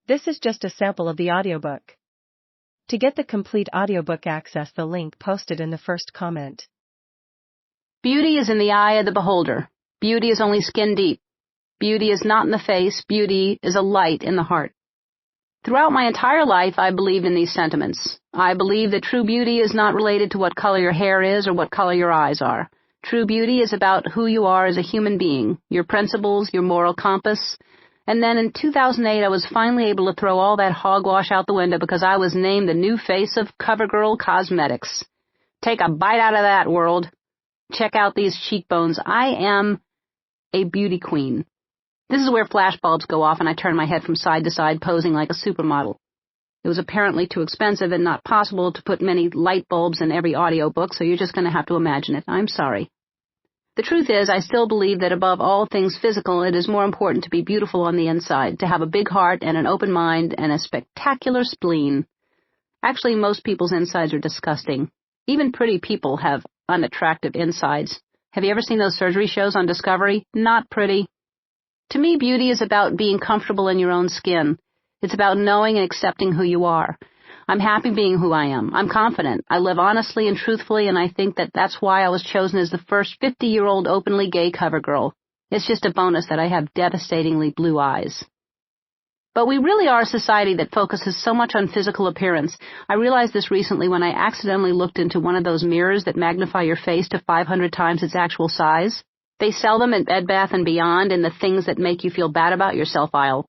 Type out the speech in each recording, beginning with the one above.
This is just a sample of the audiobook. To get the complete audiobook, access the link posted in the first comment. Beauty is in the eye of the beholder. Beauty is only skin deep. Beauty is not in the face. Beauty is a light in the heart. Throughout my entire life, I believed in these sentiments. I believe that true beauty is not related to what color your hair is or what color your eyes are. True beauty is about who you are as a human being, your principles, your moral compass. And then in 2008, I was finally able to throw all that hogwash out the window because I was named the new face of CoverGirl Cosmetics. Take a bite out of that, world. Check out these cheekbones. I am a beauty queen. This is where flashbulbs go off and I turn my head from side to side, posing like a supermodel. It was apparently too expensive and not possible to put many light bulbs in every audiobook, so you're just going to have to imagine it. I'm sorry. The truth is, I still believe that above all things physical, it is more important to be beautiful on the inside, to have a big heart and an open mind and a spectacular spleen. Actually, most people's insides are disgusting. Even pretty people have unattractive insides. Have you ever seen those surgery shows on Discovery? Not pretty. To me, beauty is about being comfortable in your own skin. It's about knowing and accepting who you are. I'm happy being who I am. I'm confident. I live honestly and truthfully, and I think that that's why I was chosen as the first 50-year-old openly gay cover girl. It's just a bonus that I have devastatingly blue eyes. But we really are a society that focuses so much on physical appearance. I realized this recently when I accidentally looked into one of those mirrors that magnify your face to 500 times its actual size. They sell them at Bed Bath & Beyond in the things that make you feel bad about yourself aisle.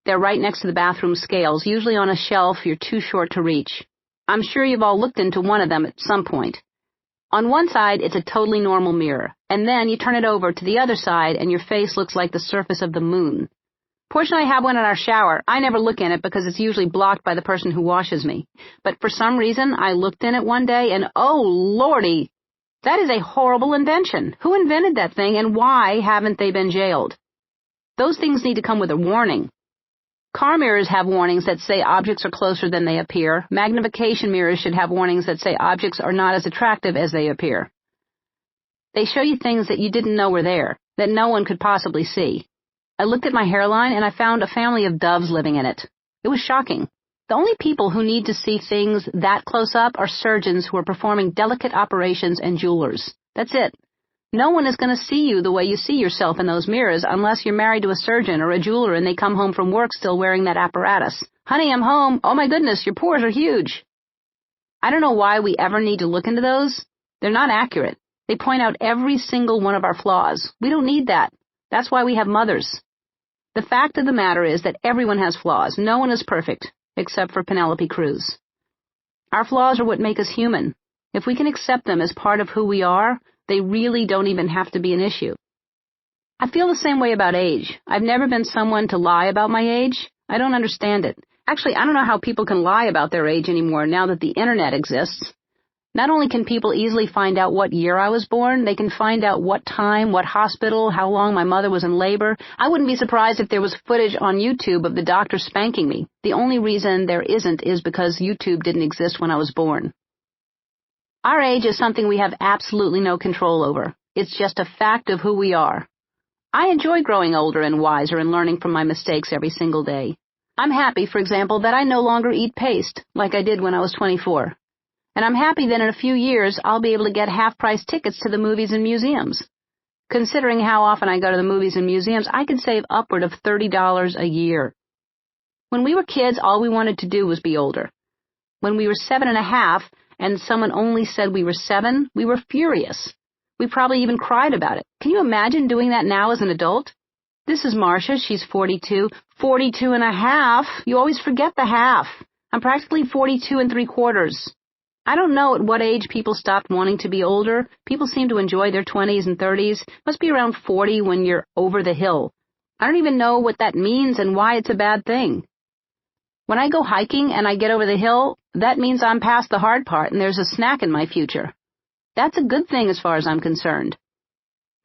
They're right next to the bathroom scales, usually on a shelf you're too short to reach. I'm sure you've all looked into one of them at some point. On one side, it's a totally normal mirror, and then you turn it over to the other side and your face looks like the surface of the moon. Fortunately, I have one in our shower. I never look in it because it's usually blocked by the person who washes me. But for some reason, I looked in it one day and, oh, Lordy! That is a horrible invention. Who invented that thing and why haven't they been jailed? Those things need to come with a warning. Car mirrors have warnings that say objects are closer than they appear. Magnification mirrors should have warnings that say objects are not as attractive as they appear. They show you things that you didn't know were there, that no one could possibly see. I looked at my hairline and I found a family of doves living in it. It was shocking. The only people who need to see things that close up are surgeons who are performing delicate operations and jewelers. That's it. No one is going to see you the way you see yourself in those mirrors unless you're married to a surgeon or a jeweler and they come home from work still wearing that apparatus. Honey, I'm home. Oh my goodness, your pores are huge. I don't know why we ever need to look into those. They're not accurate. They point out every single one of our flaws. We don't need that. That's why we have mothers. The fact of the matter is that everyone has flaws. No one is perfect, except for Penelope Cruz. Our flaws are what make us human. If we can accept them as part of who we are, they really don't even have to be an issue. I feel the same way about age. I've never been someone to lie about my age. I don't understand it. Actually, I don't know how people can lie about their age anymore now that the internet exists. Not only can people easily find out what year I was born, they can find out what time, what hospital, how long my mother was in labor. I wouldn't be surprised if there was footage on YouTube of the doctor spanking me. The only reason there isn't is because YouTube didn't exist when I was born. Our age is something we have absolutely no control over. It's just a fact of who we are. I enjoy growing older and wiser and learning from my mistakes every single day. I'm happy, for example, that I no longer eat paste like I did when I was 24. And I'm happy that in a few years I'll be able to get half-price tickets to the movies and museums. Considering how often I go to the movies and museums, I could save upward of $30 a year. When we were kids, all we wanted to do was be older. When we were 7.5, and someone only said we were 7, we were furious. We probably even cried about it. Can you imagine doing that now as an adult? This is Marcia. She's 42. 42 and a half. You always forget the half. I'm practically 42 3/4. I don't know at what age people stopped wanting to be older. People seem to enjoy their 20s and 30s. Must be around 40 when you're over the hill. I don't even know what that means and why it's a bad thing. When I go hiking and I get over the hill, that means I'm past the hard part and there's a snack in my future. That's a good thing as far as I'm concerned.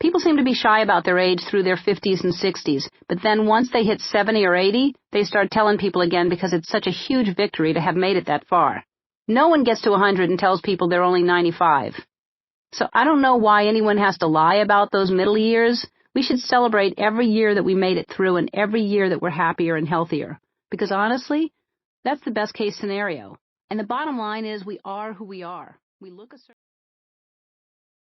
People seem to be shy about their age through their 50s and 60s, but then once they hit 70 or 80, they start telling people again because it's such a huge victory to have made it that far. No one gets to 100 and tells people they're only 95. So I don't know why anyone has to lie about those middle years. We should celebrate every year that we made it through and every year that we're happier and healthier. Because honestly, that's the best case scenario. And the bottom line is we are who we are. We look a certain